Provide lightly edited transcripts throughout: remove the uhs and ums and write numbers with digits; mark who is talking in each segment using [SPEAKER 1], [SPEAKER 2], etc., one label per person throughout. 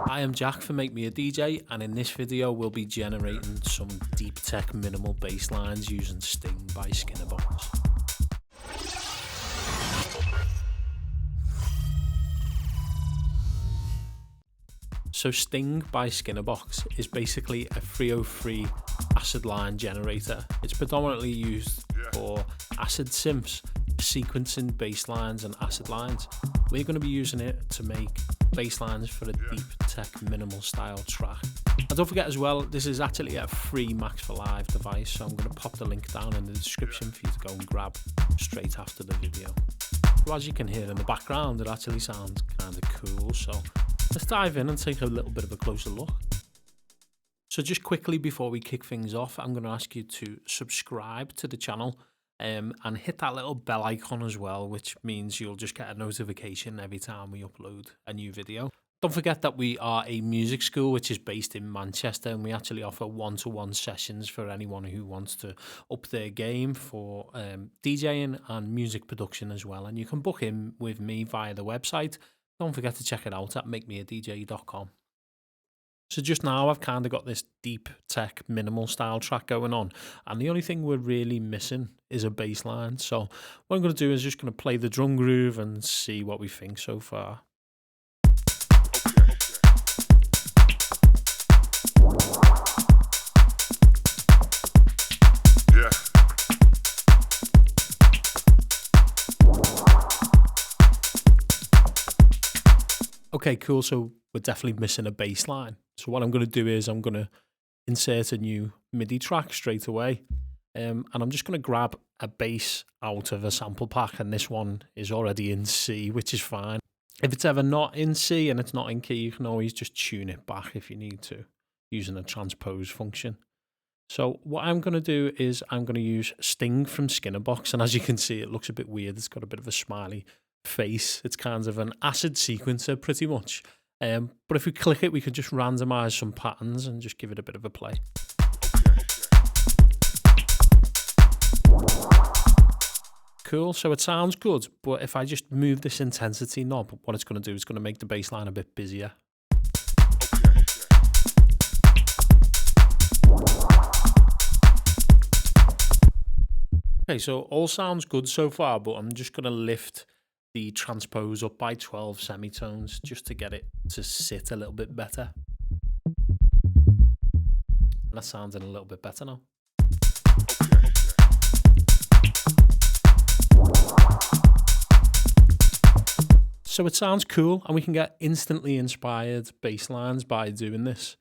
[SPEAKER 1] I am Jack for Make Me a DJ, and in this video we'll be generating some deep tech minimal bass lines using Sting by Skinnerbox. So Sting by Skinnerbox is basically a 303 acid line generator. It's predominantly used for acid synths, sequencing bass lines and acid lines. We're going to be using it to make bass lines for a deep tech minimal style track. And don't forget as well, this is actually a free Max for Live device, so I'm going to pop the link down in the description for you to go and grab straight after the video. So as you can hear in the background, it actually sounds kind of cool, so let's dive in and take a little bit of a closer look. So just quickly before we kick things off, I'm going to ask you to subscribe to the channel and hit that little bell icon as well, which means you'll just get a notification every time we upload a new video. Don't forget that we are a music school which is based in Manchester, and we actually offer one-to-one sessions for anyone who wants to up their game for DJing and music production as well. And you can book in with me via the website. Don't forget to check it out at makemeadj.com. So just now I've kind of got this deep tech minimal style track going on, and the only thing we're really missing is a bass line. So what I'm going to do is just going to play the drum groove and see what we think so far. Okay, cool. So we're definitely missing a bass line. So what I'm going to do is I'm going to insert a new MIDI track straight away. And I'm just going to grab a bass out of a sample pack. And this one is already in C, which is fine. If it's ever not in C and it's not in key, you can always just tune it back if you need to, using a transpose function. So what I'm going to do is I'm going to use Sting from Skinnerbox. And as you can see, it looks a bit weird. It's got a bit of a smiley face. It's kind of an acid sequencer pretty much. But if we click it, we can just randomize some patterns and just give it a bit of a play. Cool, so it sounds good, but if I just move this intensity knob, what it's going to do is going to make the bass line a bit busier. Okay, so all sounds good so far, but I'm just going to lift the transpose up by 12 semitones just to get it to sit a little bit better. And that sounding a little bit better now. So it sounds cool, and we can get instantly inspired bass lines by doing this.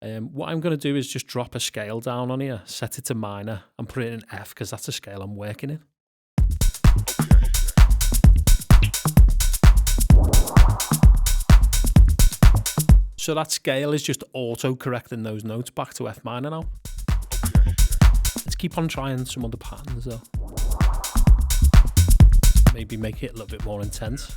[SPEAKER 1] What I'm going to do is just drop a scale down on here, set it to minor, and put it in F because that's the scale I'm working in. So that scale is just auto-correcting those notes back to F minor now. Let's keep on trying some other patterns though. Maybe make it a little bit more intense.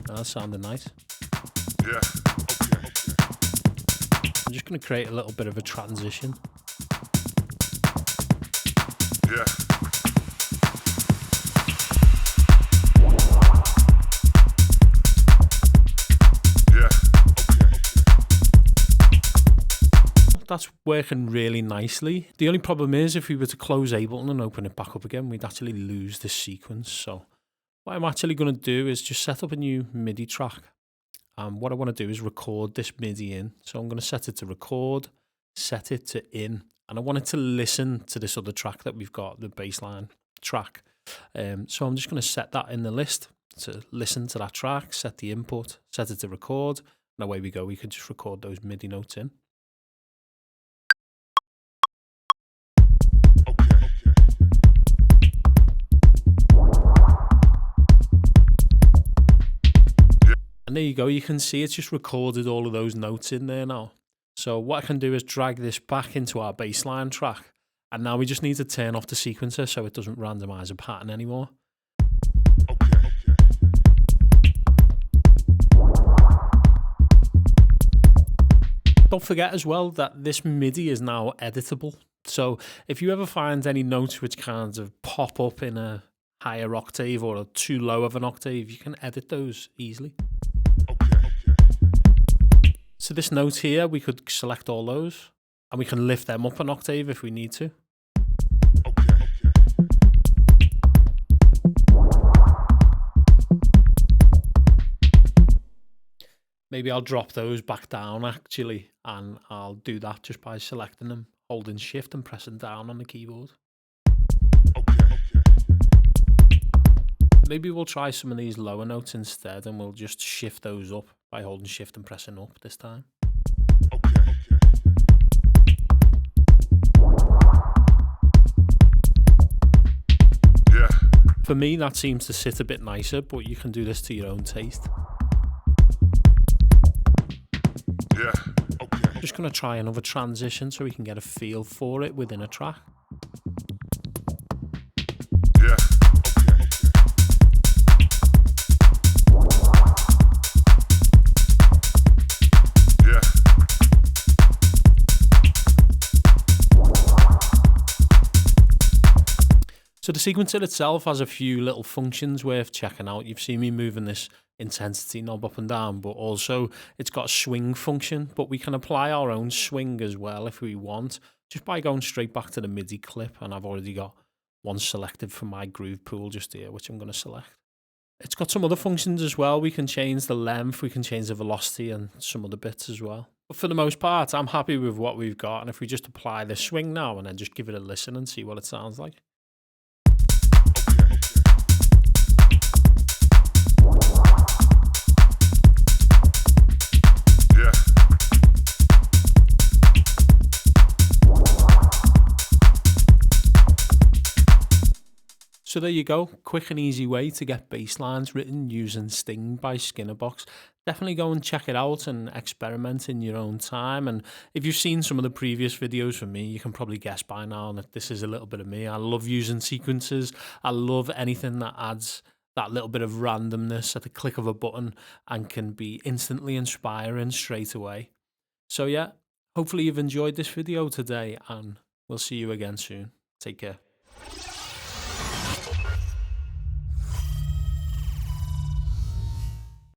[SPEAKER 1] That's sounding nice. Yeah. I'm just going to create a little bit of a transition. Yeah. That's working really nicely. The only problem is if we were to close Ableton and open it back up again, we'd actually lose this sequence. So what I'm actually going to do is just set up a new MIDI track. And what I want to do is record this MIDI in. So I'm going to set it to record, set it to in, and I want it to listen to this other track that we've got, the bassline track. So I'm just going to set that in the list to listen to that track, set the input, set it to record, and away we go. We can just record those MIDI notes in. And there you go, you can see it's just recorded all of those notes in there now. So what I can do is drag this back into our bassline track, and now we just need to turn off the sequencer so it doesn't randomize a pattern anymore. Don't forget as well that this MIDI is now editable. So if you ever find any notes which kind of pop up in a higher octave or too low of an octave, you can edit those easily. So this note here, we could select all those and we can lift them up an octave if we need to. Maybe I'll drop those back down actually, and I'll do that just by selecting them, holding shift and pressing down on the keyboard. Maybe we'll try some of these lower notes instead, and we'll just shift those up by holding shift and pressing up this time. For me, that seems to sit a bit nicer, but you can do this to your own taste. Just going to try another transition so we can get a feel for it within a track. So the sequencer itself has a few little functions worth checking out. You've seen me moving this intensity knob up and down, but also it's got a swing function, but we can apply our own swing as well if we want, just by going straight back to the MIDI clip, and I've already got one selected from my groove pool just here, which I'm going to select. It's got some other functions as well. We can change the length, we can change the velocity and some other bits as well. But for the most part, I'm happy with what we've got, and if we just apply the swing now and then just give it a listen and see what it sounds like. So there you go, quick and easy way to get bass lines written using Sting by Skinnerbox. Definitely go and check it out and experiment in your own time. And if you've seen some of the previous videos from me, you can probably guess by now that this is a little bit of me. I love using sequences. I love anything that adds that little bit of randomness at the click of a button and can be instantly inspiring straight away. So yeah, hopefully you've enjoyed this video today, and we'll see you again soon. Take care.